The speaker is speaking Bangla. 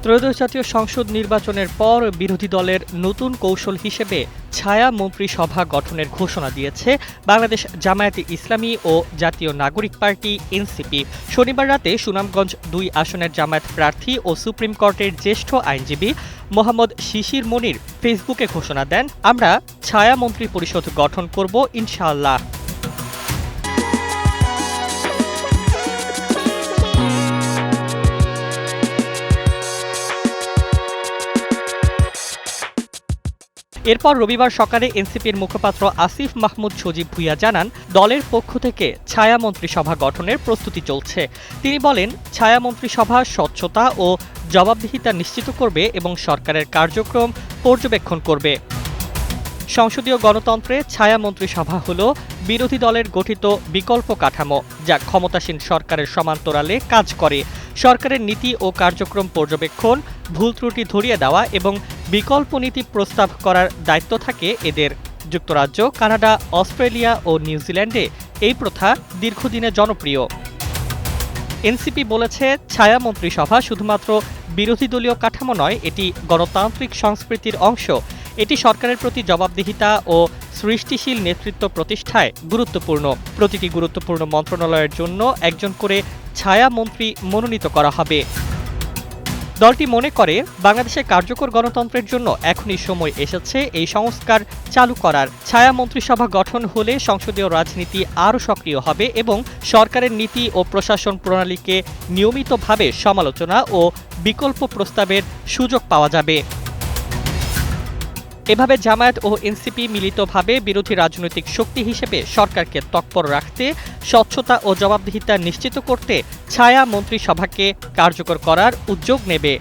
ত্রয়োদশ জাতীয় সংসদ নির্বাচনের পর বিরোধী দলের নতুন কৌশল হিসেবে ছায়া মন্ত্রিসভা গঠনের ঘোষণা দিয়েছে বাংলাদেশ জামায়াতে ইসলামী ও জাতীয় নাগরিক পার্টি এনসিপি। শনিবার রাতে সুনামগঞ্জ ২ আসনের জামায়াত প্রার্থী ও সুপ্রিম কোর্টের জ্যেষ্ঠ আইনজীবী মোহাম্মদ শিশির মনির ফেসবুকে ঘোষণা দেন, আমরা ছায়া মন্ত্রী পরিষদ গঠন করব ইনশাআল্লাহ। এরপর রবিবার সকালে এনসিপির মুখপাত্র আসিফ মাহমুদ সজীব ভুঁইয়া জানান, দলের পক্ষ থেকে ছায়া মন্ত্রিসভা গঠনের প্রস্তুতি চলছে। তিনি বলেন, ছায়া মন্ত্রিসভা স্বচ্ছতা ও জবাবদিহিতা নিশ্চিত করবে এবং সরকারের কার্যক্রম পর্যবেক্ষণ করবে। সংসদীয় গণতন্ত্রে ছায়া মন্ত্রিসভা হল বিরোধী দলের গঠিত বিকল্প কাঠামো, যা ক্ষমতাসীন সরকারের সমান্তরালে কাজ করে। সরকারের নীতি ও কার্যক্রম পর্যবেক্ষণ, ভুল ত্রুটি ধরিয়ে দেওয়া এবং বিকল্প নীতি প্রস্তাব করার দায়িত্ব থাকে এদের। যুক্তরাজ্য, কানাডা, অস্ট্রেলিয়া ও নিউজিল্যান্ডে এই প্রথা দীর্ঘদিনে জনপ্রিয়। এনসিপি বলেছে, ছায়া মন্ত্রিসভা শুধুমাত্র বিরোধী দলীয় কাঠামো নয়, এটি গণতান্ত্রিক সংস্কৃতির অংশ। এটি সরকারের প্রতি জবাবদিহিতা ও সৃষ্টিশীল নেতৃত্ব প্রতিষ্ঠায় গুরুত্বপূর্ণ। প্রতিটি গুরুত্বপূর্ণ মন্ত্রণালয়ের জন্য একজন করে ছায়া মন্ত্রী মনোনীত করা হবে। দলটি মনে করে, বাংলাদেশের কার্যকর গণতন্ত্রের জন্য এখনই সময় এসেছে এই সংস্কার চালু করার। ছায়া মন্ত্রিসভা গঠন হলে সংসদীয় রাজনীতি আরও সক্রিয় হবে এবং সরকারের নীতি ও প্রশাসন প্রণালীকে নিয়মিতভাবে সমালোচনা ও বিকল্প প্রস্তাবের সুযোগ পাওয়া যাবে। এভাবে জামায়াত ও এনসিপি মিলিতভাবে বিরোধী রাজনৈতিক শক্তি হিসেবে সরকারকে তৎপর রাখতে, স্বচ্ছতা ও জবাবদিহিতা নিশ্চিত করতে ছায়া মন্ত্রিসভাকে কার্যকর করার উদ্যোগ নেবে।